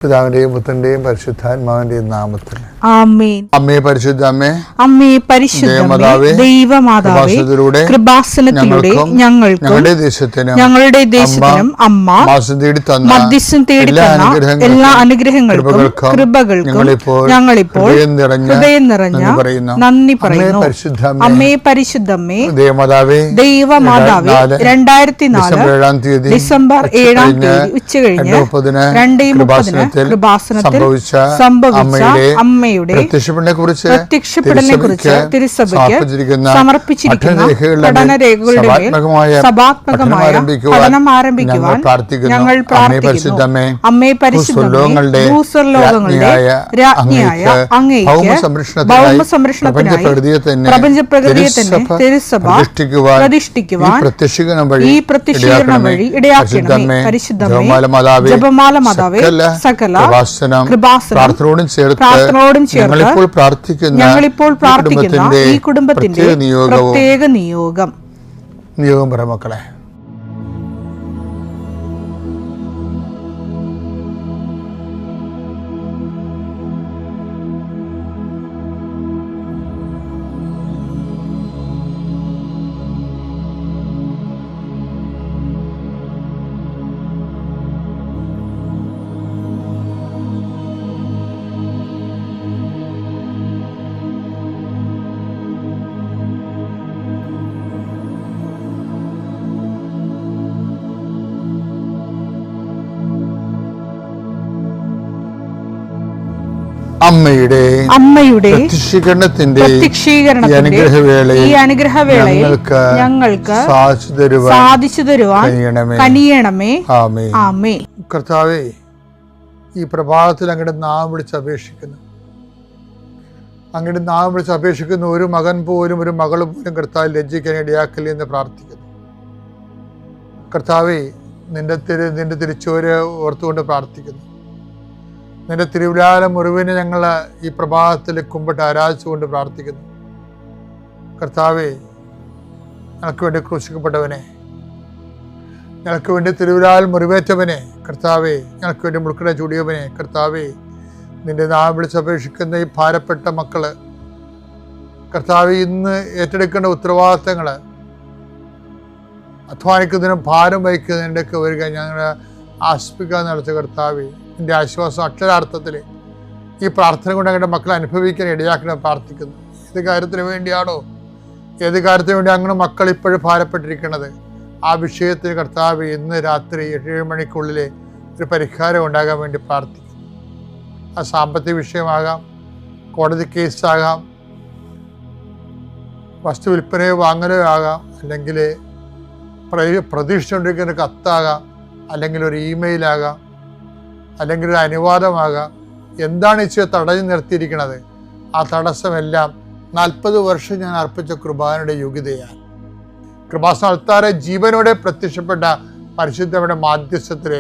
പിതാവിന്റെയും പുത്രന്റെയും പരിശുദ്ധാത്മാവിന്റെയും നാമത്തിൽ ആമേൻ. അമ്മേ പരിശുദ്ധ അമ്മേ, അമ്മേ പരിശുദ്ധ ദൈവമാതാവേ, കൃപാസനത്തിലൂടെ ഞങ്ങൾക്കും ഞങ്ങളുടെ ദേശത്തിനും അമ്മ മധ്യസ്ഥം തേടി തന്ന എല്ലാ അനുഗ്രഹങ്ങൾക്കും കൃപകൾക്കും ഞങ്ങളിപ്പോൾ ഹൃദയം നിറഞ്ഞ നന്ദി പറയുന്നു. അമ്മേ പരിശുദ്ധമ്മേ, ദൈവമാതാവേ, 2004 ഡിസംബർ 7 ഉച്ചകഴിഞ്ഞ് 2:30 കൃപാസനത്തിൽ സംഭവിച്ച അമ്മയുടെ പ്രത്യക്ഷപ്പെടലിനെ കുറിച്ച് തിരുസഭയ്ക്ക് സമർപ്പിച്ചിരിക്കുന്ന പഠനരേഖകളുടെ സഭാത്മകമായ പഠനം ആരംഭിക്കുവാൻ ഞങ്ങൾ പ്രാർത്ഥിക്കുന്നു. അമ്മേ പരിശുദ്ധമേ, ഭൂസ്വർലോകങ്ങളുടെ രാജ്ഞിയായ അങ്ങേയ്ക്ക് ഭൗമസംരക്ഷണത്തിനായി പ്രപഞ്ചപ്രകൃതിയെ തന്നെ തിരുസഭ പ്രതിഷ്ഠിക്കുവാൻ ഈ പ്രത്യക്ഷീകരണം വഴി ഇടയാക്കണമേ. പരിശുദ്ധമേ, ജപമാല മാതാവേ, സകല പ്രാർത്ഥനയോടും ചേർത്ത് ഞങ്ങളിപ്പോൾ പ്രാർത്ഥിക്കുന്ന ഈ കുടുംബത്തിന്റെ പ്രത്യേക നിയോഗം മക്കളെ. അമ്മയുടെ പ്രത്യക്ഷീകരണത്തിന്റെ ഈ അനുഗ്രഹവേളയിൽ ഞങ്ങൾക്ക് സാധിച്ചു തരുവാൻ കനിയണമേ. ആമേൻ. കർത്താവേ, ഈ പ്രഭാതത്തിൽ അങ്ങയുടെ നാമം വിളിച്ച് അപേക്ഷിക്കുന്നു. അങ്ങയുടെ നാമം വിളിച്ച് അപേക്ഷിക്കുന്ന ഒരു മകൻ പോലും ഒരു മകൾ പോലും കർത്താവ് ലജ്ജിക്കാൻ ഇടയാക്കല്ലേ എന്ന് പ്രാർത്ഥിക്കുന്നു. കർത്താവേ, നിന്റെ തിരിച്ചുവരെ ഓർത്തുകൊണ്ട് പ്രാർത്ഥിക്കുന്നു. നിന്റെ തിരുവിലാല മുറിവിനെ ഞങ്ങൾ ഈ പ്രഭാതത്തിൽ കുമ്പിട്ട് ആരാധിച്ചുകൊണ്ട് പ്രാർത്ഥിക്കുന്നു. കർത്താവേ, ഞങ്ങൾക്ക് വേണ്ടി ക്രൂശിക്കപ്പെട്ടവനെ, ഞങ്ങൾക്ക് വേണ്ടി തിരുവിലാൽ മുറിവേറ്റവനെ, കർത്താവേ, ഞങ്ങൾക്ക് വേണ്ടി മുൾക്കട ചൂടിയവനെ, കർത്താവേ, നിന്റെ നാമം വിളിച്ചപേക്ഷിക്കുന്ന ഈ ഭാരപ്പെട്ട മക്കള്, കർത്താവേ, ഇന്ന് ഏറ്റെടുക്കേണ്ട ഉത്തരവാദിത്തങ്ങൾ, അധ്വാനിക്കുന്നതിനും ഭാരം വഹിക്കുന്നതിൻ്റെയൊക്കെ വരിക ഞങ്ങളെ ആശ്വസിപ്പിക്കാൻ നടത്തിയ കർത്താവേ, എൻ്റെ ആശ്വാസം അക്ഷരാർത്ഥത്തിൽ ഈ പ്രാർത്ഥന കൊണ്ട് ഞങ്ങളുടെ മക്കളെ അനുഭവിക്കാൻ ഇടയാക്കണം പ്രാർത്ഥിക്കുന്നു. ഏത് കാര്യത്തിന് വേണ്ടിയാണോ, ഏത് കാര്യത്തിന് വേണ്ടി അങ്ങനെ മക്കൾ ഇപ്പോഴും ഭാരപ്പെട്ടിരിക്കുന്നത്, ആ വിഷയത്തിന് കർത്താവ് ഇന്ന് രാത്രി 7 മണിക്കുള്ളിൽ ഒരു പരിഹാരം ഉണ്ടാകാൻ വേണ്ടി പ്രാർത്ഥിക്കുന്നു. ആ സാമ്പത്തിക വിഷയമാകാം, കോടതി കേസാകാം, വസ്തു വിൽപ്പനയോ വാങ്ങലോ ആകാം, അല്ലെങ്കിൽ പ്രതീക്ഷിച്ചുകൊണ്ടിരിക്കുന്ന കത്താകാം, അല്ലെങ്കിൽ ഒരു ഇമെയിലാകാം, അല്ലെങ്കിൽ ഒരു അനുവാദമാകാം. എന്താണ് ഈശോ തടഞ്ഞു നിർത്തിയിരിക്കുന്നത്? ആ തടസ്സമെല്ലാം 40 വർഷം ഞാൻ അർപ്പിച്ച കൃപാനയുടെ യോഗ്യതയാണ്. കൃപാസന അൾത്താരെ ജീവനോടെ പ്രത്യക്ഷപ്പെട്ട പരിശുദ്ധയുടെ മാധ്യസ്ഥത്തിൽ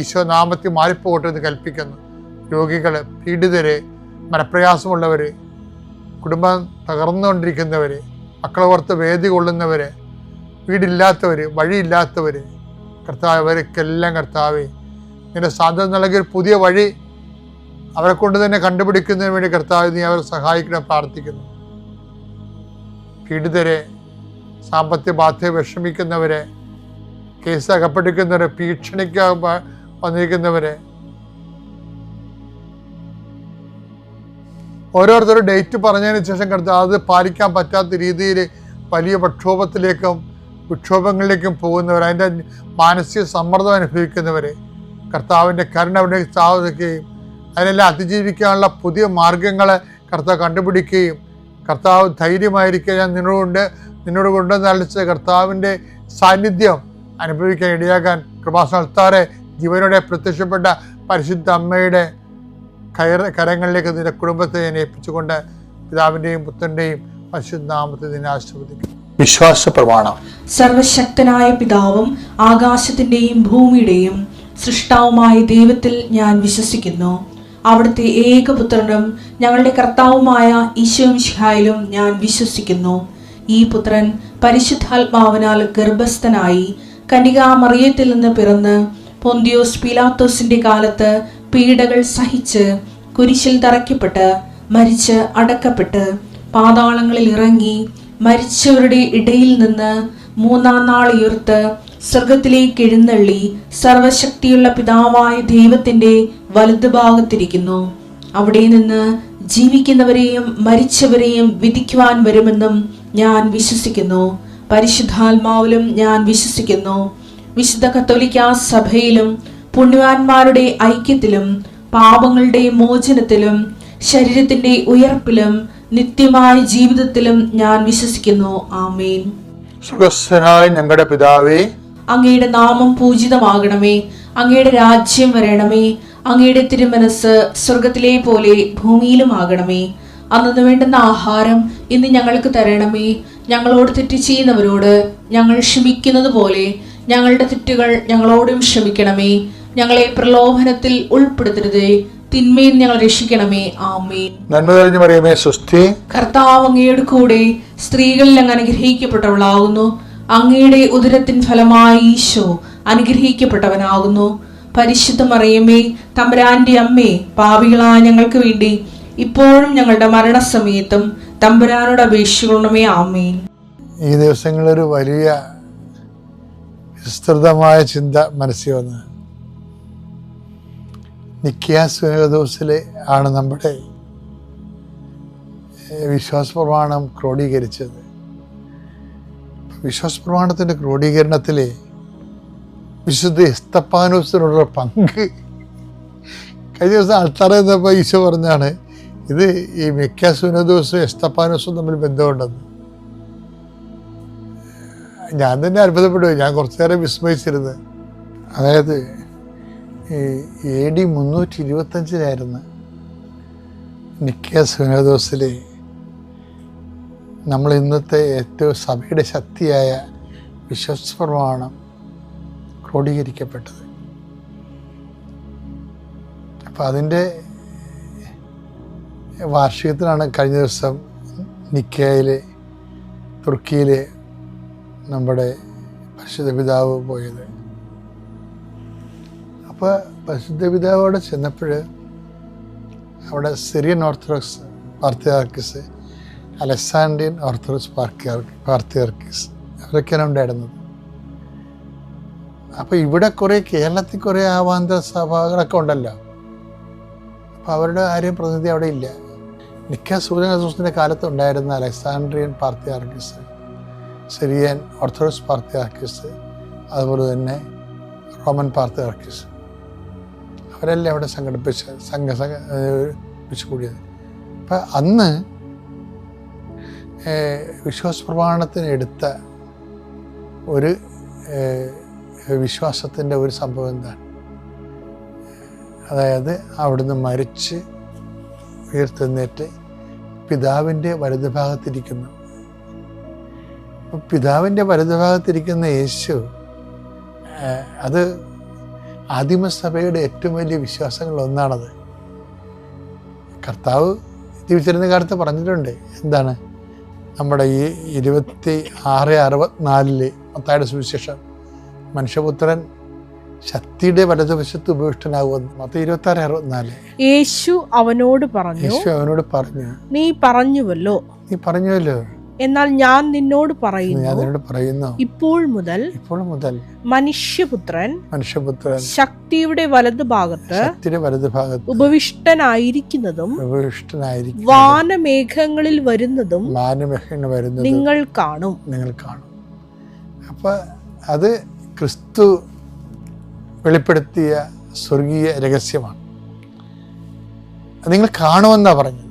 ഈശോ നാമത്തിൽ മാറിപ്പോകട്ടെ എന്ന് കൽപ്പിക്കുന്നു. രോഗികള്, പീഡിതര്, മനപ്രയാസമുള്ളവര്, കുടുംബം തകർന്നുകൊണ്ടിരിക്കുന്നവര്, മക്കളെ ഓർത്ത് വേദി കൊള്ളുന്നവര്, വീടില്ലാത്തവര്, വഴിയില്ലാത്തവര്, കർത്താവ്, അവർക്കെല്ലാം കർത്താവേ നിന്റെ സാധ്യത നൽകിയ ഒരു പുതിയ വഴി അവരെ കൊണ്ട് തന്നെ കണ്ടുപിടിക്കുന്നതിന് വേണ്ടി കർത്താവ് നീ അവരെ സഹായിക്കണം പ്രാർത്ഥിക്കുന്നു. പീഡിതരെ, സാമ്പത്തിക ബാധ്യത വിഷമിക്കുന്നവരെ, കേസ് അകപ്പെട്ടിരിക്കുന്നവരെ, ഭീഷണിക്ക് വന്നിരിക്കുന്നവരെ, ഓരോരുത്തരും ഡേറ്റ് പറഞ്ഞതിന് ശേഷം കർത്താവ് അത് പാലിക്കാൻ പറ്റാത്ത രീതിയിൽ വലിയ വിക്ഷോഭങ്ങളിലേക്കും പോകുന്നവർ, അതിൻ്റെ മാനസിക സമ്മർദ്ദം അനുഭവിക്കുന്നവർ, കർത്താവിൻ്റെ കരുണ അവിടെ സാധിക്കുകയും അതിനെല്ലാം അതിജീവിക്കാനുള്ള പുതിയ മാർഗങ്ങളെ കർത്താവ് കണ്ടുപിടിക്കുകയും, കർത്താവ് ധൈര്യമായിരിക്കുക, ഞാൻ നിന്നോട് കൊണ്ടുവന്ന് അളിച്ച കർത്താവിൻ്റെ സാന്നിധ്യം അനുഭവിക്കാൻ ഇടയാകാൻ കൃപാസന അൾത്താരെ ജീവനോടെ പ്രത്യക്ഷപ്പെട്ട പരിശുദ്ധ അമ്മയുടെ കരങ്ങളിലേക്ക് നിന്റെ കുടുംബത്തെ ഞാൻ ഏൽപ്പിച്ചുകൊണ്ട് പിതാവിൻ്റെയും പുത്രൻ്റെയും പരിശുദ്ധ നാമത്തിൽ നിന്നെ ആശീർവദിക്കുന്നു. വിശ്വാസ പ്രമാണം. സർവശക്തനായ പിതാവും ആകാശത്തിന്റെയും ഭൂമിയുടെയും സൃഷ്ടാവുമായ ദൈവത്തിൽ ഞാൻ വിശ്വസിക്കുന്നു. അവിടുത്തെ ഏകപുത്രനും ഞങ്ങളുടെ കർത്താവുമായ ഈശോ മിശിഹായിലും ഞാൻ വിശ്വസിക്കുന്നു. ഈ പുത്രൻ പരിശുദ്ധാത്മാവിനാൽ ഗർഭസ്ഥനായി കന്യകാ മറിയത്തിൽ നിന്ന് പിറന്ന് പൊന്തിയോസ് പീലാത്തോസിന്റെ കാലത്ത് പീഡകൾ സഹിച്ച് കുരിശിൽ തറയ്ക്കപ്പെട്ട് മരിച്ച് അടക്കപ്പെട്ട് പാതാളങ്ങളിൽ ഇറങ്ങി മരിച്ചവരുടെ ഇടയിൽ നിന്ന് മൂന്നാം നാൾ ഉയർത്ത് സ്വർഗത്തിലേക്ക് എഴുന്നള്ളി സർവശക്തിയുള്ള പിതാവായ ദൈവത്തിന്റെ വലതുഭാഗത്തിരിക്കുന്നു. അവിടെ നിന്ന് ജീവിക്കുന്നവരെയും മരിച്ചവരെയും വിധിക്കുവാൻ വരുമെന്നും ഞാൻ വിശ്വസിക്കുന്നു. പരിശുദ്ധാത്മാവിലും ഞാൻ വിശ്വസിക്കുന്നു. വിശുദ്ധ കത്തോലിക്കാ സഭയിലും പുണ്യവാന്മാരുടെ ഐക്യത്തിലും പാപങ്ങളുടെ മോചനത്തിലും ശരീരത്തിന്റെ ഉയർപ്പിലും നിത്യമായ ജീവിതത്തിലും ഞാൻ വിശ്വസിക്കുന്നു. ആമേൻ. സ്വർഗ്ഗസ്ഥനായ ഞങ്ങളുടെ പിതാവേ, അങ്ങയുടെ നാമം പൂജിതമാകണമേ. അങ്ങയുടെ രാജ്യം വരണമേ. അങ്ങയുടെ തിരുമനസ് സ്വർഗത്തിലെ പോലെ ഭൂമിയിലുമാകണമേ. അന്നു വേണ്ടുന്ന ആഹാരം ഇന്ന് ഞങ്ങൾക്ക് തരണമേ. ഞങ്ങളോട് തെറ്റ് ചെയ്യുന്നവരോട് ഞങ്ങൾ ക്ഷമിക്കുന്നത് പോലെ ഞങ്ങളുടെ തെറ്റുകൾ ഞങ്ങളോടും ക്ഷമിക്കണമേ. ഞങ്ങളെ പ്രലോഭനത്തിൽ ഉൾപ്പെടുത്തരുതേ, തിന്മയിൽ ഞങ്ങൾ രക്ഷിക്കണമേ. ആമേൻ. നന്മ നിറഞ്ഞ മറിയമേ, സ്വസ്തി. കർത്താവ് അങ്ങയുടെ കൂടെ സ്ത്രീകളിൽ അങ്ങ് അനുഗ്രഹിക്കപ്പെട്ടവളാകുന്നു. അങ്ങയുടെ ഉദരത്തിൻ ഫലമായി ഈശോ അനുഗ്രഹിക്കപ്പെട്ടവനാകുന്നു. പരിശുദ്ധ മറിയമേ, തമ്പുരാന്റെ അമ്മേ, പാപികളായ ഞങ്ങൾക്ക് വേണ്ടി ഇപ്പോഴും ഞങ്ങളുടെ മരണസമയത്തും തമ്പുരാനോട് അപേക്ഷിക്കണമേ. ആമേൻ. ഈ ദിവസങ്ങളൊരു വലിയ വിസ്തൃതമായ ചിന്ത മനസ്സിൽ വന്ന് നിക്കിയ സുനഹദോസിലെ ആണ് നമ്മുടെ വിശ്വാസ പ്രമാണം ക്രോഡീകരിച്ചത്. വിശ്വാസ പ്രമാണത്തിൻ്റെ ക്രോഡീകരണത്തിലെ വിശുദ്ധ എസ്തപ്പാനോസിനുള്ള പങ്ക് കഴിഞ്ഞ ദിവസം ആൾത്താറ എന്നപ്പോൾ ഈശോ പറഞ്ഞാണ് ഇത് ഈ നിക്കിയ സുനഹദോസും എസ്തപ്പാനോസും തമ്മിൽ ബന്ധമുണ്ടെന്ന്. ഞാൻ തന്നെ അത്ഭുതപ്പെട്ടു. ഞാൻ കുറച്ചു നേരം വിസ്മയിച്ചിരുന്നത്. അതായത് AD 325 നിക്കിയ സുനഹദോസിൽ നമ്മൾ ഇന്നത്തെ ഏറ്റവും സഭയുടെ ശക്തിയായ വിശ്വാസ പ്രമാണം ക്രോഡീകരിക്കപ്പെട്ടത്. അപ്പം അതിൻ്റെ വാർഷികത്തിലാണ് കഴിഞ്ഞ ദിവസം നിക്കിയയിൽ തുർക്കിയിൽ നമ്മുടെ പരിശുദ്ധ പിതാവ് പോയത്. അപ്പോൾ പരിശുദ്ധ പിതാവോടെ ചെന്നപ്പോൾ അവിടെ Syrian orthodox patriarchs, Alexandrian orthodox patriarchs അവരൊക്കെയാണ് ഉണ്ടായിരുന്നത്. അപ്പോൾ ഇവിടെ കുറേ കേരളത്തിൽ കുറേ ആവാന്തര സഭകളൊക്കെ ഉണ്ടല്ലോ. അപ്പോൾ അവരുടെ ആരെയും പ്രതിനിധി അവിടെ ഇല്ല. നിക്കിയ സുനഹദോസിൻ്റെ കാലത്ത് ഉണ്ടായിരുന്ന അലക്സാൻഡ്രിയൻ പാർത്തിയാർക്കിസ്, സിറിയൻ ഓർത്തഡോക്സ് പാർത്തിയാർക്കിസ്, അതുപോലെ തന്നെ റോമൻ പാർത്തിയാർക്കിസ് അവരെല്ലാം അവിടെ സംഘടിപ്പിച്ച് കൂടിയത്. അപ്പം അന്ന് വിശ്വാസ പ്രമാണത്തിന് എടുത്ത ഒരു വിശ്വാസത്തിൻ്റെ ഒരു സംഭവം എന്താണ്? അതായത് അവിടുന്ന് മരിച്ച് ഉയർത്തെഴുന്നേറ്റ് പിതാവിൻ്റെ വലതുഭാഗത്തിരിക്കുന്നു. അപ്പം പിതാവിൻ്റെ വലതുഭാഗത്തിരിക്കുന്ന യേശു അത് ആദിമസഭയുടെ ഏറ്റവും വലിയ വിശ്വാസങ്ങളിലൊന്നാണത്. കർത്താവ് ജീവിച്ചിരുന്ന കാലത്ത് പറഞ്ഞിട്ടുണ്ട്. എന്താണ്? നമ്മുടെ ഈ 26:64 മത്തായിയുടെ സുവിശേഷം, മനുഷ്യപുത്രൻ ശക്തിയുടെ വലതുവശത്ത് ഉപവിഷ്ടനാകുമെന്ന്. മത്തായി 26:64. യേശു അവനോട് പറഞ്ഞു, നീ പറഞ്ഞുവല്ലോ. എന്നാൽ ഞാൻ നിന്നോട് പറയുന്നു, ഇപ്പോൾ മുതൽ മനുഷ്യപുത്രൻ ശക്തിയുടെ വലതുഭാഗത്ത് ഉപവിഷ്ടനായിരിക്കുന്നതും വാനമേഘങ്ങളിൽ വരുന്നതും നിങ്ങൾ കാണും. അപ്പൊ അത് ക്രിസ്തു വെളിപ്പെടുത്തിയ സ്വർഗീയ രഹസ്യമാണ്. നിങ്ങൾ കാണുമെന്നാ പറഞ്ഞത്.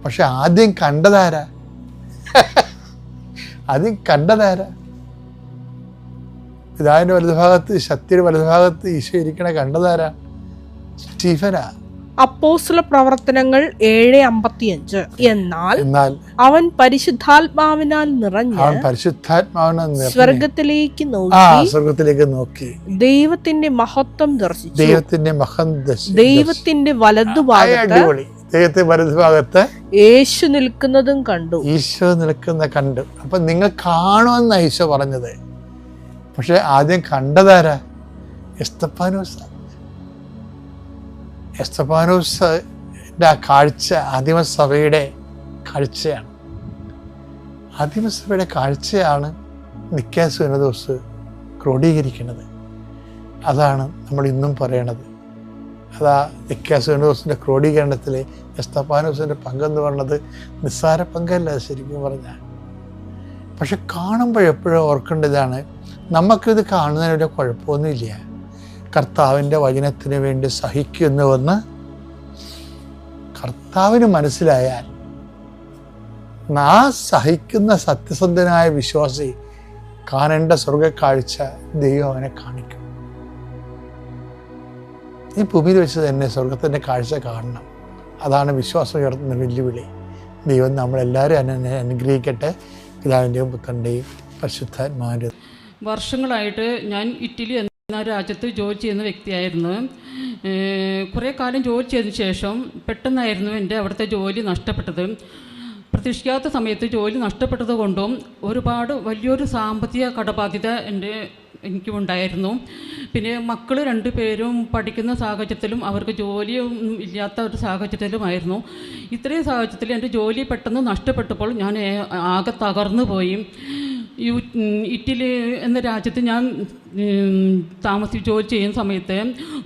പക്ഷെ ആദ്യം കണ്ടതാരാ? പിതാവിൻ്റെ വലതുഭാഗത്ത്, ശക്തിയുടെ വലതുഭാഗത്ത് ഈശോ ഇരിക്കണ കണ്ടതാരാ? സ്റ്റീഫനാ. അപ്പോസ്തല പ്രവർത്തനങ്ങൾ 7:55. എന്നാൽ അവൻ പരിശുദ്ധാത്മാവിനാൽ നിറഞ്ഞ് സ്വർഗത്തിലേക്ക് നോക്കി ദൈവത്തിന്റെ മഹത്വം ദർശിച്ചു. ദൈവത്തിന്റെ വലതുഭാഗത്ത് യേശു നിൽക്കുന്നതും കണ്ടു. അപ്പൊ നിങ്ങൾ കാണുമെന്ന ഈശോ പറഞ്ഞത്. പക്ഷെ ആദ്യം കണ്ടതാരാ? എസ്തപ്പാനോസ്. എസ്തഫാനോസിൻ്റെ ആ കാഴ്ച ആദിമസഭയുടെ കാഴ്ചയാണ്. ആദിമസഭയുടെ കാഴ്ചയാണ് നിക്കായ സുനദോസ് ക്രോഡീകരിക്കുന്നത്. അതാണ് നമ്മൾ ഇന്നും പറയണത്. അതാ നിക്കായ സുനദോസിൻ്റെ ക്രോഡീകരണത്തിൽ എസ്തഫാനോസിൻ്റെ പങ്കെന്ന് പറയുന്നത് നിസ്സാര പങ്കല്ല ശരിക്കും പറഞ്ഞാൽ. പക്ഷെ കാണുമ്പോഴെപ്പോഴും ഓർക്കേണ്ടതാണ്, നമുക്കിത് കാണുന്നതിനൊരു കുഴപ്പമൊന്നുമില്ല. കർത്താവിൻ്റെ വചനത്തിന് വേണ്ടി സഹിക്കുന്നുവെന്ന് കർത്താവിന് മനസ്സിലായാൽ ആ സഹിക്കുന്ന സത്യസന്ധനായ വിശ്വാസി കാണേണ്ട സ്വർഗക്കാഴ്ച ദൈവം അവനെ കാണിക്കും. ഈ ഭൂമിയിൽ വെച്ച് തന്നെ സ്വർഗത്തിൻ്റെ കാഴ്ച കാണണം. അതാണ് വിശ്വാസം ഉയർത്തുന്ന വെല്ലുവിളി. ദൈവം നമ്മളെല്ലാവരും അനുഗ്രഹിക്കട്ടെ. പിതാവിൻ്റെയും പുത്രൻ്റെയും പരിശുദ്ധാത്മാവിൻ്റെയും. വർഷങ്ങളായിട്ട് ഞാൻ ഇറ്റലി എന്ന രാജ്യത്ത് ജോലി ചെയ്യുന്ന വ്യക്തിയായിരുന്നു. കുറേ കാലം ജോലി ചെയ്തതിന് ശേഷം പെട്ടെന്നായിരുന്നു എൻ്റെ അവിടുത്തെ ജോലി നഷ്ടപ്പെട്ടത്. പ്രതീക്ഷിക്കാത്ത സമയത്ത് ജോലി നഷ്ടപ്പെട്ടത് കൊണ്ടും ഒരുപാട് വലിയൊരു സാമ്പത്തിക കടബാധ്യത എനിക്കുണ്ടായിരുന്നു. പിന്നെ മക്കൾ 2 പേരും പഠിക്കുന്ന സാഹചര്യത്തിലും അവർക്ക് ജോലിയൊന്നും ഇല്ലാത്ത ഒരു സാഹചര്യത്തിലുമായിരുന്നു. ഇത്രയും സാഹചര്യത്തിൽ എൻ്റെ ജോലി പെട്ടെന്ന് നഷ്ടപ്പെട്ടപ്പോൾ ഞാൻ ആകെ തകർന്നു പോയി. ഇറ്റലി എന്ന രാജ്യത്ത് ഞാൻ ജോലി ചെയ്യുന്ന സമയത്ത്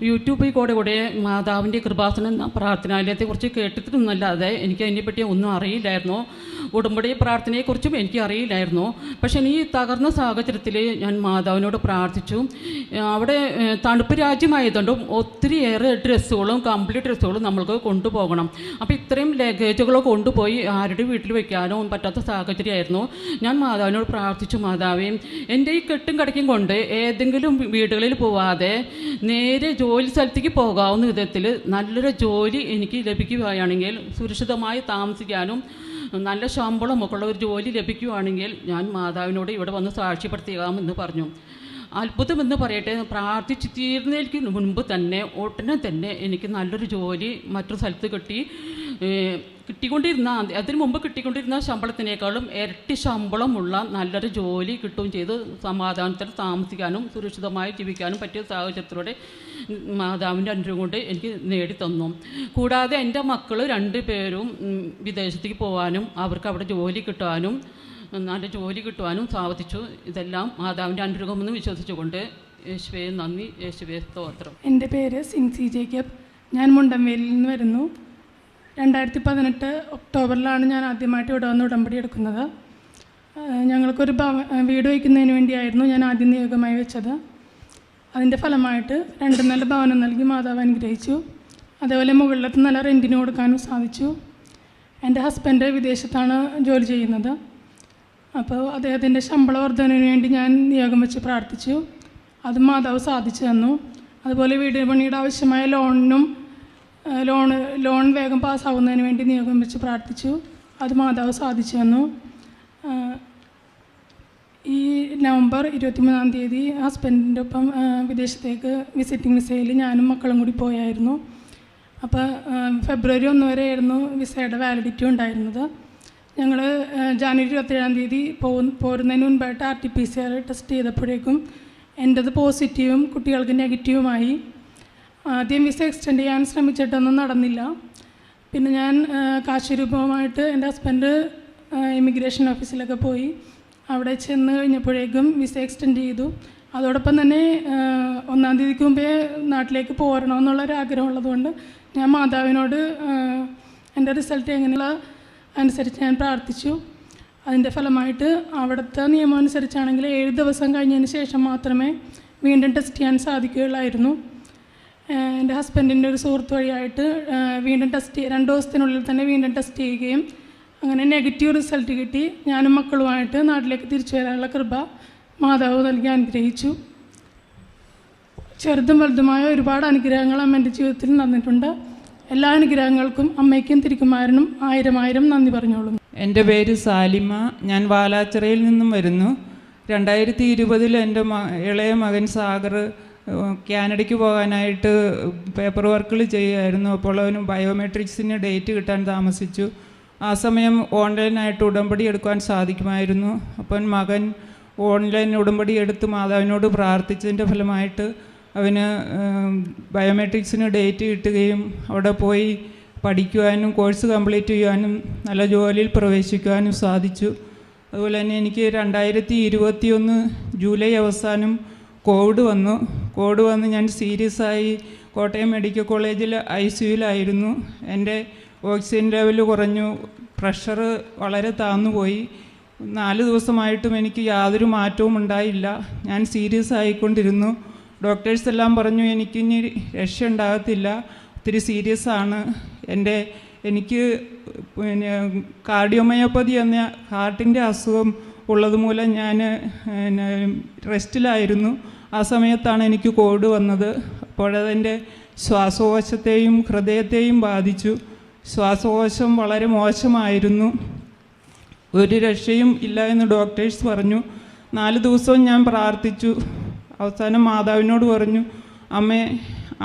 യൂട്യൂബിൽ കൂടെ മാതാവിൻ്റെ കൃപാസനം എന്ന പ്രാർത്ഥനാലയത്തെക്കുറിച്ച് കേട്ടിട്ടൊന്നുമല്ലാതെ എനിക്ക് അതിനെപ്പറ്റി ഒന്നും അറിയില്ലായിരുന്നു. ഉടമ്പടി പ്രാർത്ഥനയെക്കുറിച്ചും എനിക്ക് അറിയില്ലായിരുന്നു. പക്ഷേ ഈ തകർന്ന സാഹചര്യത്തിൽ ഞാൻ മാതാവിനോട് പ്രാർത്ഥിച്ചു. അവിടെ തണുപ്പ് രാജ്യമായതുകൊണ്ടും ഒത്തിരിയേറെ ഡ്രസ്സുകളും കംപ്ലീറ്റ് ഡ്രസ്സുകളും നമ്മൾക്ക് കൊണ്ടുപോകണം. അപ്പോൾ ഇത്രയും ലഗേജുകൾ കൊണ്ടുപോയി ആരുടെ വീട്ടിൽ വയ്ക്കാനോ പറ്റാത്ത സാഹചര്യമായിരുന്നു. ഞാൻ മാതാവിനോട് പ്രാർത്ഥിച്ചു, മാതാവേ, എൻ്റെ ഈ കെട്ടും കടക്കും കൊണ്ട് ഏതെങ്കിലും വീടുകളിൽ പോവാതെ നേരെ ജോലി സ്ഥലത്തേക്ക് പോകാവുന്ന വിധത്തിൽ നല്ലൊരു ജോലി എനിക്ക് ലഭിക്കുകയാണെങ്കിൽ, സുരക്ഷിതമായി താമസിക്കാനും നല്ല ശമ്പളമൊക്കെ ഉള്ള ഒരു ജോലി ലഭിക്കുകയാണെങ്കിൽ ഞാൻ മാതാവിനോട് ഇവിടെ വന്ന് സാക്ഷ്യപ്പെടുത്തിയാമെന്ന് പറഞ്ഞു. അത്ഭുതമെന്ന് പറയട്ടെ, പ്രാർത്ഥിച്ച് തീർന്നതിന് മുൻപ് തന്നെ ഉടനെ തന്നെ എനിക്ക് നല്ലൊരു ജോലി മറ്റൊരു സ്ഥലത്ത് കിട്ടിക്കൊണ്ടിരുന്ന അതിന് മുമ്പ് കിട്ടിക്കൊണ്ടിരുന്ന ശമ്പളത്തിനേക്കാളും ഇരട്ടി ശമ്പളമുള്ള നല്ലൊരു ജോലി കിട്ടുകയും ചെയ്ത് സമാധാനത്തിൽ താമസിക്കാനും സുരക്ഷിതമായി ജീവിക്കാനും പറ്റിയ സാഹചര്യത്തിലൂടെ മാതാവിൻ്റെ അനുഗ്രഹം കൊണ്ട് എനിക്ക് നേടിത്തന്നു. കൂടാതെ എൻ്റെ മക്കൾ 2 പേരും വിദേശത്തേക്ക് പോകാനും അവർക്ക് അവിടെ ജോലി കിട്ടാനും നല്ല ജോലി കിട്ടുവാനും സാധിച്ചു. ഇതെല്ലാം മാതാവിൻ്റെ അനുഗ്രഹമെന്ന് വിശ്വസിച്ചുകൊണ്ട് യേശുവേ നന്ദി, യേശുവേ സ്തോത്രം. എൻ്റെ പേര് സിൻസി ജേക്കബ്. ഞാൻ മുണ്ടംവേലിൽ നിന്ന് വരുന്നു. 2018 ഒക്ടോബറിലാണ് ഞാൻ ആദ്യമായിട്ട് ഇവിടെ വന്ന് ഉടമ്പടി എടുക്കുന്നത്. ഞങ്ങൾക്കൊരു വീട് വയ്ക്കുന്നതിന് വേണ്ടിയായിരുന്നു ഞാൻ ആദ്യം നിയോഗമായി വെച്ചത്. അതിൻ്റെ ഫലമായിട്ട് 2 നില ഭവനം നൽകി മാതാവ് അനുഗ്രഹിച്ചു. അതേപോലെ മുകളിലത്തെ നില റെൻറ്റിന് കൊടുക്കാനും സാധിച്ചു. എൻ്റെ ഹസ്ബൻഡ് വിദേശത്താണ് ജോലി ചെയ്യുന്നത്. അപ്പോൾ അദ്ദേഹത്തിൻ്റെ ശമ്പള വർധനവിന് വേണ്ടി ഞാൻ നിയോഗം വെച്ച് പ്രാർത്ഥിച്ചു. അത് മാതാവ് സാധിച്ചു തന്നു. അതുപോലെ വീട് പണിയുടെ ആവശ്യമായ ലോൺ വേഗം പാസ്സാവുന്നതിന് വേണ്ടി നിയോഗം വെച്ച് പ്രാർത്ഥിച്ചു. അത് മാതാവ് സാധിച്ചു തന്നു. ഈ നവംബർ 23-ാം തീയതി ഹസ്ബൻഡിൻ്റെ ഒപ്പം വിദേശത്തേക്ക് വിസിറ്റിംഗ് വിസയിൽ ഞാനും മക്കളും കൂടി പോയായിരുന്നു. അപ്പോൾ ഫെബ്രുവരി 1 വരെയായിരുന്നു വിസയുടെ വാലിഡിറ്റി ഉണ്ടായിരുന്നത്. ഞങ്ങൾ ജാനുവരി 27-ാം തീയതി പോരുന്നതിന് മുൻപായിട്ട് RT-PCR ടെസ്റ്റ് ചെയ്തപ്പോഴേക്കും എൻ്റെത് പോസിറ്റീവും കുട്ടികൾക്ക് നെഗറ്റീവുമായി. ആദ്യം വിസ എക്സ്റ്റെൻഡ് ചെയ്യാൻ ശ്രമിച്ചിട്ടൊന്നും നടന്നില്ല. പിന്നെ ഞാൻ കാശുരൂപമായിട്ട് എൻ്റെ ഹസ്ബൻഡ് ഇമിഗ്രേഷൻ ഓഫീസിലൊക്കെ പോയി. അവിടെ ചെന്ന് കഴിഞ്ഞപ്പോഴേക്കും വിസ എക്സ്റ്റെൻഡ് ചെയ്തു. അതോടൊപ്പം തന്നെ 1-ാം തീയതിക്ക് മുമ്പേ നാട്ടിലേക്ക് പോരണമെന്നുള്ളൊരാഗ്രഹമുള്ളതുകൊണ്ട് ഞാൻ മാതാവിനോട് എൻ്റെ റിസൾട്ട് എങ്ങനെയുള്ള അനുസരിച്ച് ഞാൻ പ്രാർത്ഥിച്ചു. അതിൻ്റെ ഫലമായിട്ട് അവിടുത്തെ നിയമം അനുസരിച്ചാണെങ്കിൽ 7 ദിവസം കഴിഞ്ഞതിന് ശേഷം മാത്രമേ വീണ്ടും ടെസ്റ്റ് ചെയ്യാൻ സാധിക്കുകയുള്ളായിരുന്നു. എൻ്റെ ഹസ്ബൻഡിൻ്റെ ഒരു സുഹൃത്ത് വഴിയായിട്ട് വീണ്ടും 2 ദിവസത്തിനുള്ളിൽ തന്നെ വീണ്ടും ടെസ്റ്റ് ചെയ്യുകയും അങ്ങനെ നെഗറ്റീവ് റിസൾട്ട് കിട്ടി. ഞാനും മക്കളുമായിട്ട് നാട്ടിലേക്ക് തിരിച്ചു വരാനുള്ള കൃപ മാതാവ് നൽകി അനുഗ്രഹിച്ചു. ചെറുതും വലുതുമായ ഒരുപാട് അനുഗ്രഹങ്ങൾ അമ്മ എൻ്റെ ജീവിതത്തിൽ നടന്നിട്ടുണ്ട്. എല്ലാ അനുഗ്രഹങ്ങൾക്കും അമ്മയ്ക്കും തിരുക്കുമാരനും 1000 നന്ദി പറഞ്ഞോളൂ. എൻ്റെ പേര് സാലിമ. ഞാൻ വാലാച്ചിറയിൽ നിന്നും വരുന്നു. 2020 എൻ്റെ ഇളയ മകൻ സാഗർ കാനഡയ്ക്ക് പോകാനായിട്ട് പേപ്പർ വർക്കുകൾ ചെയ്യുമായിരുന്നു. അപ്പോൾ അവന് ബയോമെട്രിക്സിന് ഡേറ്റ് കിട്ടാൻ താമസിച്ചു. ആ സമയം ഓൺലൈനായിട്ട് ഉടമ്പടി എടുക്കാൻ സാധിക്കുമായിരുന്നു. അപ്പം മകൻ ഓൺലൈൻ ഉടമ്പടി എടുത്ത് മാതാവിനോട് പ്രാർത്ഥിച്ചതിൻ്റെ ഫലമായിട്ട് അവന് ബയോമെട്രിക്സിന് ഡേറ്റ് കിട്ടുകയും അവിടെ പോയി പഠിക്കുവാനും കോഴ്സ് കംപ്ലീറ്റ് ചെയ്യുവാനും നല്ല ജോലിയിൽ പ്രവേശിക്കുവാനും സാധിച്ചു. അതുപോലെ തന്നെ എനിക്ക് 2021 ജൂലൈ അവസാനം കോവിഡ് വന്ന് ഞാൻ സീരിയസ് ആയി കോട്ടയം മെഡിക്കൽ കോളേജിൽ ICUവിലായിരുന്നു. എൻ്റെ ഓക്സിജൻ ലെവൽ കുറഞ്ഞു, പ്രഷർ വളരെ താന്നുപോയി. 4 ദിവസമായിട്ടും എനിക്ക് യാതൊരു മാറ്റവും ഉണ്ടായില്ല. ഞാൻ സീരിയസ് ആയിക്കൊണ്ടിരുന്നു. ഡോക്ടേഴ്സ് എല്ലാം പറഞ്ഞു എനിക്കിനി രക്ഷ ഉണ്ടാകത്തില്ല, ഒത്തിരി സീരിയസ് ആണ്. എനിക്ക് പിന്നെ കാർഡിയോമയോപ്പതി എന്ന ഹാർട്ടിൻ്റെ അസുഖം ഉള്ളത് മൂലം ഞാൻ റെസ്റ്റിലായിരുന്നു. ആ സമയത്താണ് എനിക്ക് കോവിഡ് വന്നത്. അപ്പോഴതെൻ്റെ ശ്വാസകോശത്തെയും ഹൃദയത്തെയും ബാധിച്ചു. ശ്വാസകോശം വളരെ മോശമായിരുന്നു. ഒരു രക്ഷയും ഇല്ല എന്ന് ഡോക്ടേഴ്സ് പറഞ്ഞു. 4 ദിവസവും ഞാൻ പ്രാർത്ഥിച്ചു. അവസാനം മാതാവിനോട് പറഞ്ഞു,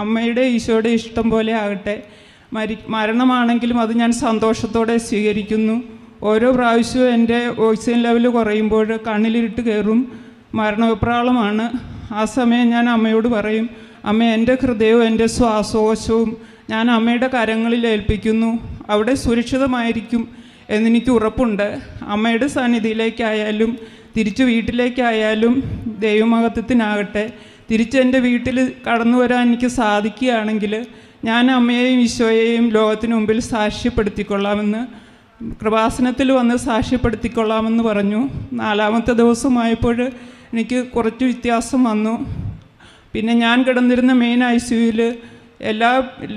അമ്മയുടെ ഈശോയുടെ ഇഷ്ടം പോലെ ആകട്ടെ, മരണമാണെങ്കിലും അത് ഞാൻ സന്തോഷത്തോടെ സ്വീകരിക്കുന്നു. ഓരോ പ്രാവശ്യവും എൻ്റെ ഓക്സിജൻ ലെവൽ കുറയുമ്പോൾ കണ്ണിലിരുട്ട് കയറും, മരണവിപ്രാളമാണ്. ആ സമയം ഞാൻ അമ്മയോട് പറയും, അമ്മ എൻ്റെ ഹൃദയവും എൻ്റെ ശ്വാസകോശവും ഞാൻ അമ്മയുടെ കരങ്ങളിൽ ഏൽപ്പിക്കുന്നു, അവിടെ സുരക്ഷിതമായിരിക്കും എന്നെനിക്ക് ഉറപ്പുണ്ട്. അമ്മയുടെ സന്നിധിയിലേക്കായാലും തിരിച്ച് വീട്ടിലേക്കായാലും ദൈവമഹത്വത്തിനാകട്ടെ, തിരിച്ച് എൻ്റെ വീട്ടിൽ കടന്നു വരാൻ എനിക്ക് സാധിക്കുകയാണെങ്കിൽ ഞാൻ അമ്മയെയും ഈശോയെയും ലോകത്തിന് മുമ്പിൽ സാക്ഷ്യപ്പെടുത്തിക്കൊള്ളാമെന്ന്, കൃപാസനത്തിൽ വന്ന് സാക്ഷ്യപ്പെടുത്തിക്കൊള്ളാമെന്ന് പറഞ്ഞു. 4ാമത്തെ ദിവസമായപ്പോൾ എനിക്ക് കുറച്ച് വ്യത്യാസം വന്നു. പിന്നെ ഞാൻ കിടന്നിരുന്ന മെയിൻ ICUവിൽ എല്ലാ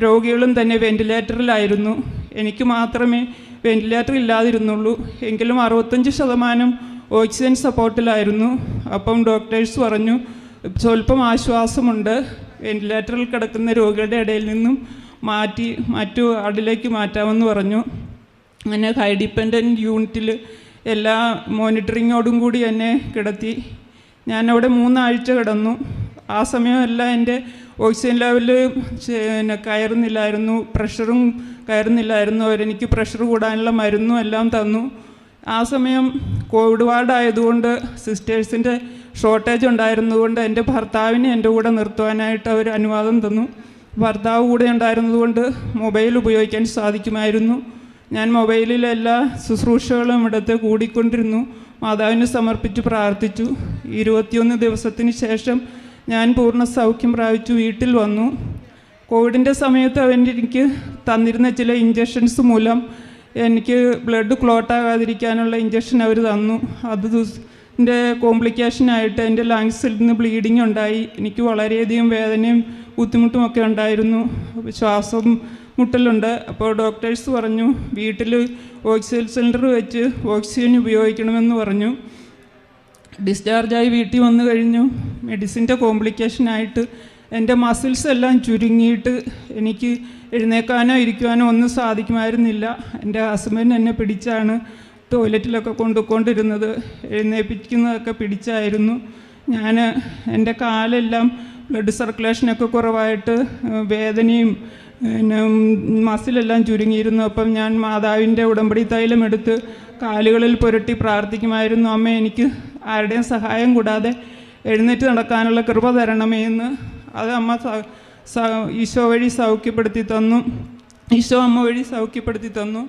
രോഗികളും തന്നെ വെൻറ്റിലേറ്ററിലായിരുന്നു. എനിക്ക് മാത്രമേ വെൻറ്റിലേറ്റർ ഇല്ലാതിരുന്നുള്ളൂ. എങ്കിലും 65% ഓക്സിജൻ സപ്പോർട്ടിലായിരുന്നു. അപ്പം ഡോക്ടേഴ്സ് പറഞ്ഞു സ്വല്പം ആശ്വാസമുണ്ട്, വെൻറ്റിലേറ്ററിൽ കിടക്കുന്ന രോഗികളുടെ ഇടയിൽ നിന്നും മാറ്റി മറ്റു വാർഡിലേക്ക് മാറ്റാമെന്ന് പറഞ്ഞു. അങ്ങനെ ഹൈ ഡിപ്പെൻഡൻറ്റ് യൂണിറ്റിൽ എല്ലാ മോണിറ്ററിങ്ങോടും കൂടി എന്നെ കിടത്തി. ഞാനവിടെ 3 ആഴ്ച കിടന്നു. ആ സമയമെല്ലാം എൻ്റെ ഓക്സിജൻ ലെവൽ കയറുന്നില്ലായിരുന്നു, പ്രഷറും കയറുന്നില്ലായിരുന്നു. അവരെനിക്ക് പ്രഷർ കൂടാനുള്ള മരുന്നും എല്ലാം തന്നു. ആ സമയം കോവിഡ് വാർഡായതുകൊണ്ട് സിസ്റ്റേഴ്സിൻ്റെ ഷോർട്ടേജ് ഉണ്ടായിരുന്നതുകൊണ്ട് എൻ്റെ ഭർത്താവിനെ എൻ്റെ കൂടെ നിർത്തുവാനായിട്ട് അവർ അനുവാദം തന്നു. ഭർത്താവ് കൂടെ ഉണ്ടായിരുന്നതുകൊണ്ട് മൊബൈൽ ഉപയോഗിക്കാൻ സാധിക്കുമായിരുന്നു. ഞാൻ മൊബൈലിൽ എല്ലാ ശുശ്രൂഷകളും എടുത്ത് കൂടിക്കൊണ്ടിരുന്നു. മാതാവിന് സമർപ്പിച്ച് പ്രാർത്ഥിച്ചു. 21 ദിവസത്തിന് ശേഷം ഞാൻ പൂർണ്ണ സൗഖ്യം പ്രാപിച്ചു വീട്ടിൽ വന്നു. കോവിഡിൻ്റെ സമയത്ത് എനിക്ക് തന്നിരുന്ന ചില ഇഞ്ചക്ഷൻസ് മൂലം എനിക്ക് ബ്ലഡ് ക്ലോട്ടാകാതിരിക്കാനുള്ള ഇഞ്ചക്ഷൻ അവർ തന്നു. അതിൻ്റെ കോംപ്ലിക്കേഷനായിട്ട് എൻ്റെ ലങ്സിൽ നിന്ന് ബ്ലീഡിങ് ഉണ്ടായി. എനിക്ക് വളരെയധികം വേദനയും ബുദ്ധിമുട്ടുമൊക്കെ ഉണ്ടായിരുന്നു, ശ്വാസം മുട്ടലുണ്ട്. അപ്പോൾ ഡോക്ടേഴ്സ് പറഞ്ഞു വീട്ടിൽ ഓക്സിജൻ സിലിണ്ടർ വെച്ച് ഓക്സിജൻ ഉപയോഗിക്കണമെന്ന് പറഞ്ഞു. ഡിസ്ചാർജായി വീട്ടിൽ വന്നു കഴിഞ്ഞു. മെഡിസിൻ്റെ കോംപ്ലിക്കേഷനായിട്ട് എൻ്റെ മസിൽസ് എല്ലാം ചുരുങ്ങിയിട്ട് എനിക്ക് എഴുന്നേക്കാനോ ഇരിക്കുവാനോ ഒന്നും സാധിക്കുമായിരുന്നില്ല. എൻ്റെ ഹസ്ബൻഡ് എന്നെ പിടിച്ചാണ് ടോയ്ലറ്റിലൊക്കെ കൊണ്ടുപോയിക്കൊണ്ടിരുന്നത്, എഴുന്നേൽപ്പിക്കുന്നതൊക്കെ പിടിച്ചായിരുന്നു. എൻ്റെ കാലെല്ലാം ബ്ലഡ് സർക്കുലേഷനൊക്കെ കുറവായിട്ട് വേദനയും പിന്നെ മസിലെല്ലാം ചുരുങ്ങിയിരുന്നു. അപ്പം ഞാൻ മാതാവിൻ്റെ ഉടമ്പടി തൈലം എടുത്ത് കാലുകളിൽ പുരട്ടി പ്രാർത്ഥിക്കുമായിരുന്നു, അമ്മ എനിക്ക് ആരുടെയും സഹായം കൂടാതെ എഴുന്നേറ്റ് നടക്കാനുള്ള കൃപ തരണമേ എന്ന്. അത് അമ്മ ഈശോ വഴി സൗഖ്യപ്പെടുത്തി തന്നു, ഈശോ അമ്മ വഴി സൗഖ്യപ്പെടുത്തി തന്നു.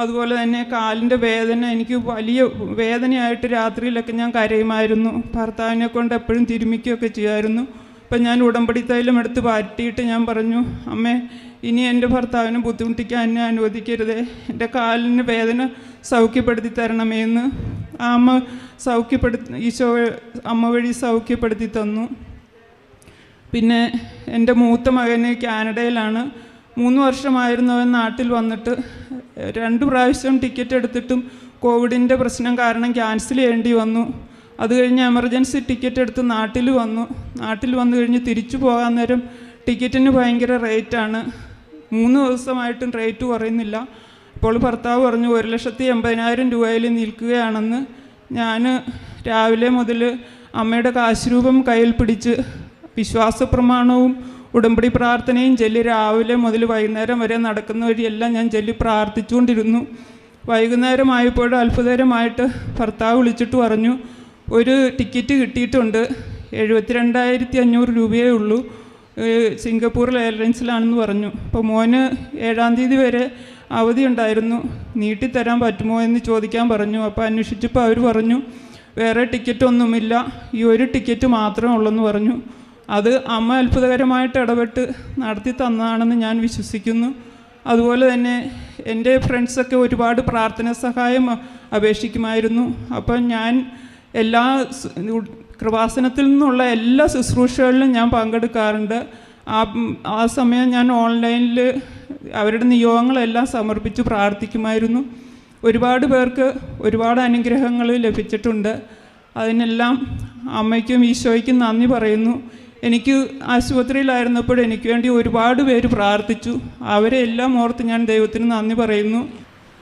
അതുപോലെ തന്നെ കാലിൻ്റെ വേദന എനിക്ക് വലിയ വേദനയായിട്ട് രാത്രിയിലൊക്കെ ഞാൻ കരയുമായിരുന്നു. ഭർത്താവിനെ കൊണ്ട് എപ്പോഴും തിരുമിക്കുകയൊക്കെ ചെയ്യുമായിരുന്നു. അപ്പം ഞാൻ ഉടമ്പടി തൈലം എടുത്ത് പാറ്റിയിട്ട് ഞാൻ പറഞ്ഞു, അമ്മേ ഇനി എൻ്റെ ഭർത്താവിനെ ബുദ്ധിമുട്ടിക്കാൻ എന്നെ അനുവദിക്കരുതേ, എൻ്റെ കാലിന് വേദന സൗഖ്യപ്പെടുത്തി തരണമേ എന്ന്. ആ അമ്മ ഈശോ അമ്മ വഴി സൗഖ്യപ്പെടുത്തി തന്നു. പിന്നെ എൻ്റെ മൂത്ത മകന് കാനഡയിലാണ്. 3 വർഷമായിരുന്നു അവൻ നാട്ടിൽ വന്നിട്ട്. 2 പ്രാവശ്യം ടിക്കറ്റ് എടുത്തിട്ടും കോവിഡിൻ്റെ പ്രശ്നം കാരണം ക്യാൻസൽ ചെയ്യേണ്ടി വന്നു. അത് കഴിഞ്ഞ് എമർജൻസി ടിക്കറ്റ് എടുത്ത് നാട്ടിൽ വന്നു. നാട്ടിൽ വന്നു കഴിഞ്ഞ് തിരിച്ചു പോകാൻ നേരം ടിക്കറ്റിന് ഭയങ്കര റേറ്റാണ്. 3 ദിവസമായിട്ടും റേറ്റ് കുറയുന്നില്ല. അപ്പോൾ ഭർത്താവ് പറഞ്ഞു 1,80,000 രൂപയിൽ നിൽക്കുകയാണെന്ന്. ഞാൻ രാവിലെ മുതൽ അമ്മയുടെ കാശുരൂപം കയ്യിൽ പിടിച്ച് വിശ്വാസ പ്രമാണവും ഉടമ്പടി പ്രാർത്ഥനയും ചൊല്ലി രാവിലെ മുതൽ വൈകുന്നേരം വരെ നടക്കുന്ന വഴിയെല്ലാം ഞാൻ ചൊല്ലി പ്രാർത്ഥിച്ചുകൊണ്ടിരുന്നു. വൈകുന്നേരമായപ്പോൾ അത്ഭുതകരമായിട്ട് ഭർത്താവ് വിളിച്ചിട്ട് പറഞ്ഞു, ഒരു ടിക്കറ്റ് കിട്ടിയിട്ടുണ്ട്, 72,500 രൂപയേ ഉള്ളൂ. സിംഗപ്പൂർ എയർലൈൻസിലാണെന്ന് പറഞ്ഞു. അപ്പോൾ മോന് 7-ാം തീയതി വരെ അവധി ഉണ്ടായിരുന്നു, നീട്ടിത്തരാൻ പറ്റുമോ എന്ന് ചോദിക്കാൻ പറഞ്ഞു. അപ്പോൾ അന്വേഷിച്ചപ്പോൾ അവർ പറഞ്ഞു വേറെ ടിക്കറ്റൊന്നുമില്ല, ഈ ഒരു ടിക്കറ്റ് മാത്രമേ ഉള്ളെന്ന് പറഞ്ഞു. അത് അമ്മ അത്ഭുതകരമായിട്ട് ഇടപെട്ട് നടത്തി തന്നതാണെന്ന് ഞാൻ വിശ്വസിക്കുന്നു. അതുപോലെ തന്നെ എൻ്റെ ഫ്രണ്ട്സൊക്കെ ഒരുപാട് പ്രാർത്ഥന സഹായം അപേക്ഷിക്കുമായിരുന്നു. അപ്പം ഞാൻ എല്ലാ കൃപാസനത്തിൽ നിന്നുള്ള എല്ലാ ശുശ്രൂഷകളിലും ഞാൻ പങ്കെടുക്കാറുണ്ട്. ആ സമയം ഞാൻ ഓൺലൈനിൽ അവരുടെ നിയോഗങ്ങളെല്ലാം സമർപ്പിച്ച് പ്രാർത്ഥിക്കുമായിരുന്നു. ഒരുപാട് പേർക്ക് ഒരുപാട് അനുഗ്രഹങ്ങൾ ലഭിച്ചിട്ടുണ്ട്. അതിനെല്ലാം അമ്മയ്ക്കും ഈശോയ്ക്കും നന്ദി പറയുന്നു. എനിക്ക് ആശുപത്രിയിലായിരുന്നപ്പോൾ എനിക്ക് വേണ്ടി ഒരുപാട് പേര് പ്രാർത്ഥിച്ചു. അവരെ എല്ലാം ഓർത്ത് ഞാൻ ദൈവത്തിന് നന്ദി പറയുന്നു.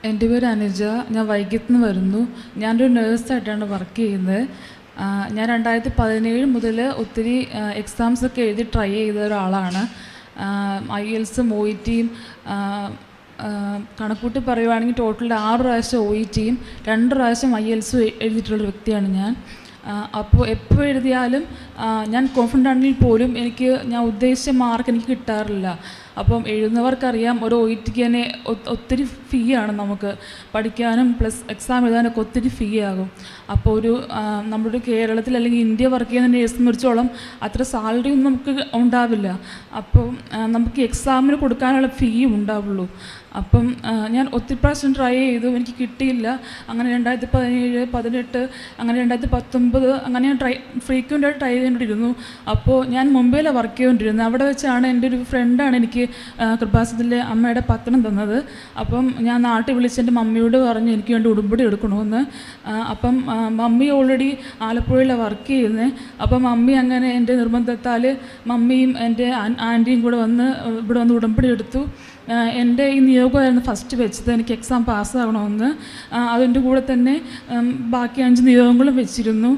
എൻ്റെ പേര് അനുജ, ഞാൻ വൈക്കത്തുനിന്ന് വരുന്നു. ഞാനൊരു നേഴ്സായിട്ടാണ് വർക്ക് ചെയ്യുന്നത്. ഞാൻ 2017 മുതൽ ഒത്തിരി എക്സാംസൊക്കെ എഴുതി ട്രൈ ചെയ്ത ഒരാളാണ്. IELTS-ഉം OET-യും കണക്കൂട്ടി പറയുവാണെങ്കിൽ ടോട്ടൽ 6 പ്രാവശ്യം OET-യും 2 പ്രാവശ്യം IELTS-ഉം എഴുതിയിട്ടുള്ള വ്യക്തിയാണ് ഞാൻ. അപ്പോൾ എപ്പോൾ എഴുതിയാലും ഞാൻ കോൺഫിഡൻ്റ് ആണെങ്കിൽ പോലും ഞാൻ ഉദ്ദേശിച്ച മാർക്ക് എനിക്ക് കിട്ടാറില്ല. അപ്പം എഴുതുന്നവർക്കറിയാം ഒരു OET-ക്ക് തന്നെ ഒത്തിരി ഫീ ആണ്, നമുക്ക് പഠിക്കാനും പ്ലസ് എക്സാം എഴുതാനൊക്കെ ഒത്തിരി ഫീ ആകും. അപ്പോൾ നമ്മുടെ കേരളത്തിൽ അല്ലെങ്കിൽ ഇന്ത്യ വർക്ക് ചെയ്യുന്ന നേഴ്സിനെ കുറിച്ചോളം അത്ര സാലറി ഒന്നും നമുക്ക് ഉണ്ടാവില്ല. അപ്പോൾ നമുക്ക് എക്സാമിന് കൊടുക്കാനുള്ള ഫീയും ഉണ്ടാവുള്ളൂ. അപ്പം ഞാൻ ഒത്തിരി പ്രാവശ്യം ട്രൈ ചെയ്തു, എനിക്ക് കിട്ടിയില്ല. അങ്ങനെ 2017, 2018, അങ്ങനെ 2019 അങ്ങനെ ഞാൻ ഫ്രീക്വൻ്റായിട്ട് ട്രൈ ചെയ്തുകൊണ്ടിരുന്നു. അപ്പോൾ ഞാൻ മുംബൈയിലാണ് വർക്ക് ചെയ്തുകൊണ്ടിരുന്നത്. അവിടെ വെച്ചാണ് എൻ്റെ ഒരു ഫ്രണ്ടാണ് എനിക്ക് കൃപാസനത്തിലെ അമ്മയുടെ പത്രം തന്നത്. അപ്പം ഞാൻ നാട്ടിൽ വിളിച്ച് എൻ്റെ മമ്മിയോട് പറഞ്ഞു എനിക്ക് വേണ്ടി ഉടുമ്പടി എടുക്കണമെന്ന്. അപ്പം മമ്മി ഓൾറെഡി ആലപ്പുഴയിലാണ് വർക്ക് ചെയ്യുന്നത്. അപ്പം മമ്മി അങ്ങനെ എൻ്റെ നിർബന്ധത്താൽ മമ്മിയും എൻ്റെ ആൻറ്റിയും കൂടെ ഇവിടെ വന്ന് ഉടമ്പടി എടുത്തു. എൻ്റെ ഈ നിയോഗമായിരുന്നു ഫസ്റ്റ് വെച്ചത്, എനിക്ക് എക്സാം പാസ്സാകണമെന്ന്. അതിൻ്റെ കൂടെ തന്നെ ബാക്കി 5 നിയോഗങ്ങളും വെച്ചിരുന്നു.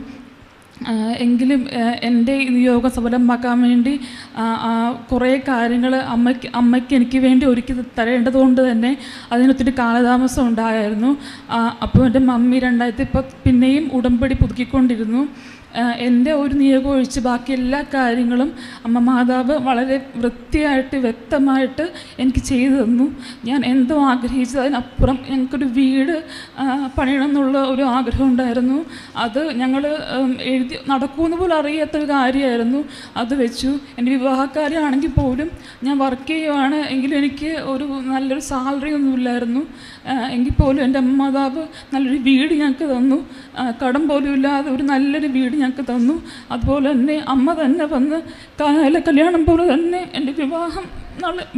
എങ്കിലും എൻ്റെ ഈ നിയോഗം സഫലമാക്കാൻ വേണ്ടി കുറേ കാര്യങ്ങൾ അമ്മയ്ക്ക് എനിക്ക് വേണ്ടി ഒരുക്കി തരേണ്ടതുകൊണ്ട് തന്നെ അതിനൊത്തിരി കാലതാമസം ഉണ്ടായിരുന്നു. അപ്പോൾ എൻ്റെ മമ്മി 2010 പിന്നെയും ഉടമ്പടി പുതുക്കിക്കൊണ്ടിരുന്നു. എൻ്റെ ഒരു നിയോഗം ഒഴിച്ച് ബാക്കി എല്ലാ കാര്യങ്ങളും അമ്മ മാതാവ് വളരെ വൃത്തിയായിട്ട് വ്യക്തമായിട്ട് എനിക്ക് ചെയ്തു തന്നു. ഞാൻ എന്തോ ആഗ്രഹിച്ചത് അതിനപ്പുറം ഞങ്ങൾക്കൊരു വീട് പണിയണം എന്നുള്ള ഒരു ആഗ്രഹം ഉണ്ടായിരുന്നു. അത് ഞങ്ങൾ എഴുതി നടക്കുമെന്ന് പോലും അറിയാത്തൊരു കാര്യമായിരുന്നു. അത് വെച്ചു. എൻ്റെ വിവാഹക്കാരിയാണെങ്കിൽ പോലും ഞാൻ വർക്ക് ചെയ്യുവാണ് എങ്കിലും എനിക്ക് ഒരു നല്ലൊരു സാലറി ഒന്നുമില്ലായിരുന്നു. എങ്കിൽ പോലും എൻ്റെ അമ്മ മാതാവ് നല്ലൊരു വീട് ഞങ്ങൾക്ക് തന്നു. കടം പോലും ഇല്ലാതെ ഒരു നല്ലൊരു വീട് ഞങ്ങൾക്ക് തന്നു. അതുപോലെ തന്നെ അമ്മ തന്നെ വന്ന് കല്യാണം പോലെ തന്നെ എൻ്റെ വിവാഹം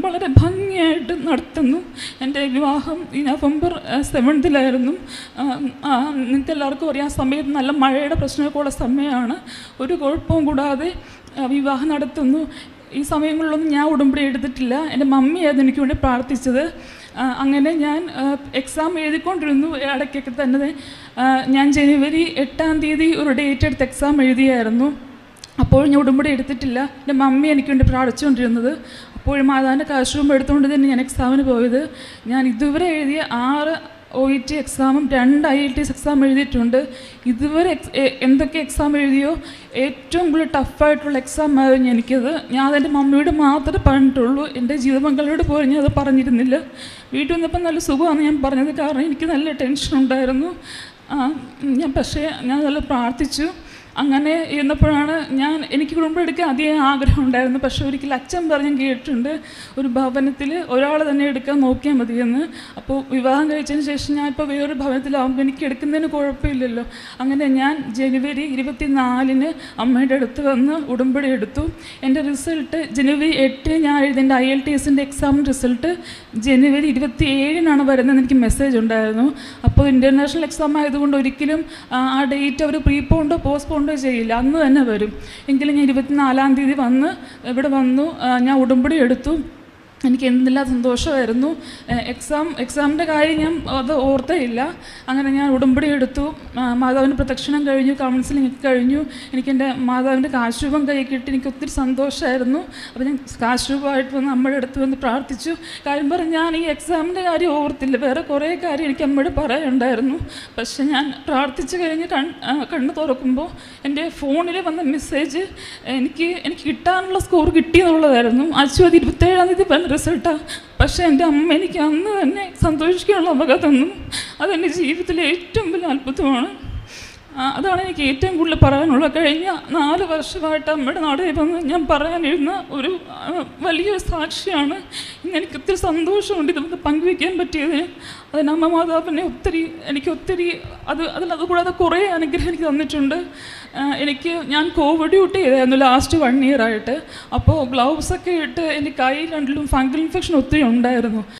വളരെ ഭംഗിയായിട്ട് നടത്തുന്നു. എൻ്റെ വിവാഹം ഈ November 7th നിങ്ങൾക്ക് എല്ലാവർക്കും അറിയാം, ആ സമയത്ത് നല്ല മഴയുടെ പ്രശ്നമൊക്കെ ഉള്ള സമയമാണ്. ഒരു കുഴപ്പവും കൂടാതെ വിവാഹം നടത്തുന്നു. ഈ സമയങ്ങളിലൊന്നും ഞാൻ ഉടമ്പടി എടുത്തിട്ടില്ല. എൻ്റെ മമ്മിയായിരുന്നു എനിക്ക് വേണ്ടി പ്രാർത്ഥിച്ചത്. അങ്ങനെ ഞാൻ എക്സാം എഴുതിക്കൊണ്ടിരുന്നു. ഇടയ്ക്കൊക്കെ തന്നെ ഞാൻ January 8ാം തീയതി ഒരു ഡേറ്റ് എടുത്ത് എക്സാം എഴുതിയായിരുന്നു. അപ്പോൾ ഞാൻ ഉടമ്പടി എടുത്തിട്ടില്ല. എൻ്റെ മമ്മി എനിക്ക് വേണ്ടി പ്രാർത്ഥിച്ചുകൊണ്ടിരുന്നത്. അപ്പോൾ മാതാവിൻ്റെ കാശും എടുത്തുകൊണ്ട് തന്നെ ഞാൻ എക്സാമിന് പോയത്. ഞാൻ ഇതുവരെ എഴുതിയ 6 OET എക്സാമും 2 IELTS എക്സാം എഴുതിയിട്ടുണ്ട്. ഇതുവരെ എന്തൊക്കെ എക്സാം എഴുതിയോ ഏറ്റവും കൂടുതൽ ടഫായിട്ടുള്ള എക്സാം ആയിരുന്നു എനിക്കത്. ഞാൻ അതെൻ്റെ മമ്മിയോട് മാത്രമേ പറഞ്ഞിട്ടുള്ളൂ. എൻ്റെ ജീവിതപങ്കാളിയോട് പോലും ഞാൻ അത് പറഞ്ഞിരുന്നില്ല. വീട്ടിൽ വന്നപ്പോൾ നല്ല സുഖമാണ് ഞാൻ പറഞ്ഞത്. കാരണം എനിക്ക് നല്ല ടെൻഷൻ ഉണ്ടായിരുന്നു. പക്ഷേ ഞാൻ നല്ല പ്രാർത്ഥിച്ചു. അങ്ങനെ ഇരുന്നപ്പോഴാണ് എനിക്ക് കുടുംബം എടുക്കാൻ അധികം ആഗ്രഹം ഉണ്ടായിരുന്നു. പക്ഷേ ഒരിക്കലും അച്ഛൻ പറഞ്ഞ് കേട്ടിട്ടുണ്ട് ഒരു ഭവനത്തിൽ ഒരാൾ തന്നെ എടുക്കാൻ നോക്കിയാൽ മതിയെന്ന്. അപ്പോൾ വിവാഹം കഴിച്ചതിന് ശേഷം ഞാൻ ഇപ്പോൾ വേറൊരു ഭവനത്തിലാവുമ്പോൾ എനിക്ക് എടുക്കുന്നതിന് കുഴപ്പമില്ലല്ലോ. അങ്ങനെ ഞാൻ January 24 അമ്മയുടെ അടുത്ത് വന്ന് ഉടമ്പടി എടുത്തു. എൻ്റെ റിസൾട്ട് January 8 ഞാൻ എഴുതിൻ്റെ IELTS-ൻ്റെ എക്സാം റിസൾട്ട് January 27 വരുന്നതെന്ന് എനിക്ക് മെസ്സേജ് ഉണ്ടായിരുന്നു. അപ്പോൾ ഇൻ്റർനാഷണൽ എക്സാം ആയതുകൊണ്ട് ഒരിക്കലും ആ ഡേറ്റ് അവർ പ്രീപോണ്ടോ പോസ്റ്റ്പോണ്ടോ ചെയ്യില്ല, അന്ന് തന്നെ വരും. എങ്കിലും ഞാൻ 24ാം തീയതി ഇവിടെ വന്നു. ഞാൻ ഉടമ്പടി എടുത്തു. എനിക്ക് എന്തെല്ലാം സന്തോഷമായിരുന്നു. എക്സാമിൻ്റെ കാര്യം ഞാൻ അത് ഓർത്തേയില്ല. അങ്ങനെ ഞാൻ ഉടമ്പടി എടുത്തു, മാതാവിൻ്റെ പ്രദക്ഷിണം കഴിഞ്ഞു, കൗൺസിലിംഗ് കഴിഞ്ഞു. എനിക്കെൻ്റെ മാതാവിൻ്റെ കാശുരൂപം കൈ കിട്ടി. എനിക്ക് ഒത്തിരി സന്തോഷമായിരുന്നു. അപ്പോൾ ഞാൻ കാശുരൂപമായിട്ട് വന്ന് അമ്മയുടെ അടുത്ത് വന്ന് പ്രാർത്ഥിച്ചു. കാര്യം പറഞ്ഞ് ഞാൻ ഈ എക്സാമിൻ്റെ കാര്യം ഓർത്തില്ല, വേറെ കുറേ കാര്യം എനിക്ക് അമ്മയോട് പറയാനുണ്ടായിരുന്നു. പക്ഷെ ഞാൻ പ്രാർത്ഥിച്ചു കഴിഞ്ഞ് കണ്ണ് തുറക്കുമ്പോൾ എൻ്റെ ഫോണിൽ വന്ന മെസ്സേജ് എനിക്ക് കിട്ടാനുള്ള സ്കോർ കിട്ടിയെന്നുള്ളതായിരുന്നു. ആഴ്ച 27-ാം തീയതി പറഞ്ഞ റിസൾട്ടാണ്. പക്ഷേ എൻ്റെ അമ്മ എനിക്ക് അന്ന് തന്നെ സന്തോഷിക്കാനുള്ള വക തന്നു. അതെൻ്റെ ജീവിതത്തിലെ ഏറ്റവും വലിയ അത്ഭുതമാണ്. അതാണ് എനിക്ക് ഏറ്റവും കൂടുതൽ പറയാനുള്ളത്. കഴിഞ്ഞ 4 വർഷമായിട്ട് അമ്മയുടെ നാട്ടിൽ വന്ന് ഞാൻ പറയാനിരുന്ന ഒരു വലിയൊരു സാക്ഷിയാണ്. ഇന്ന് എനിക്ക് ഒത്തിരി സന്തോഷമുണ്ട് ഇതൊക്കെ പങ്കുവയ്ക്കാൻ പറ്റിയത്. അതിന് അമ്മ മാതാവിനെ ഒത്തിരി അതുകൂടാതെ കുറേ അനുഗ്രഹം എനിക്ക് തന്നിട്ടുണ്ട്. ഞാൻ കോവിഡ് ഡ്യൂട്ടി ചെയ്തായിരുന്നു ലാസ്റ്റ് 1 ഇയർ ആയിട്ട്. അപ്പോൾ ഗ്ലൗസൊക്കെ ഇട്ട് എൻ്റെ കൈ രണ്ടിലും ഫംഗൽ ഇൻഫെക്ഷൻ ഒത്തിരി ഉണ്ടായിരുന്നു.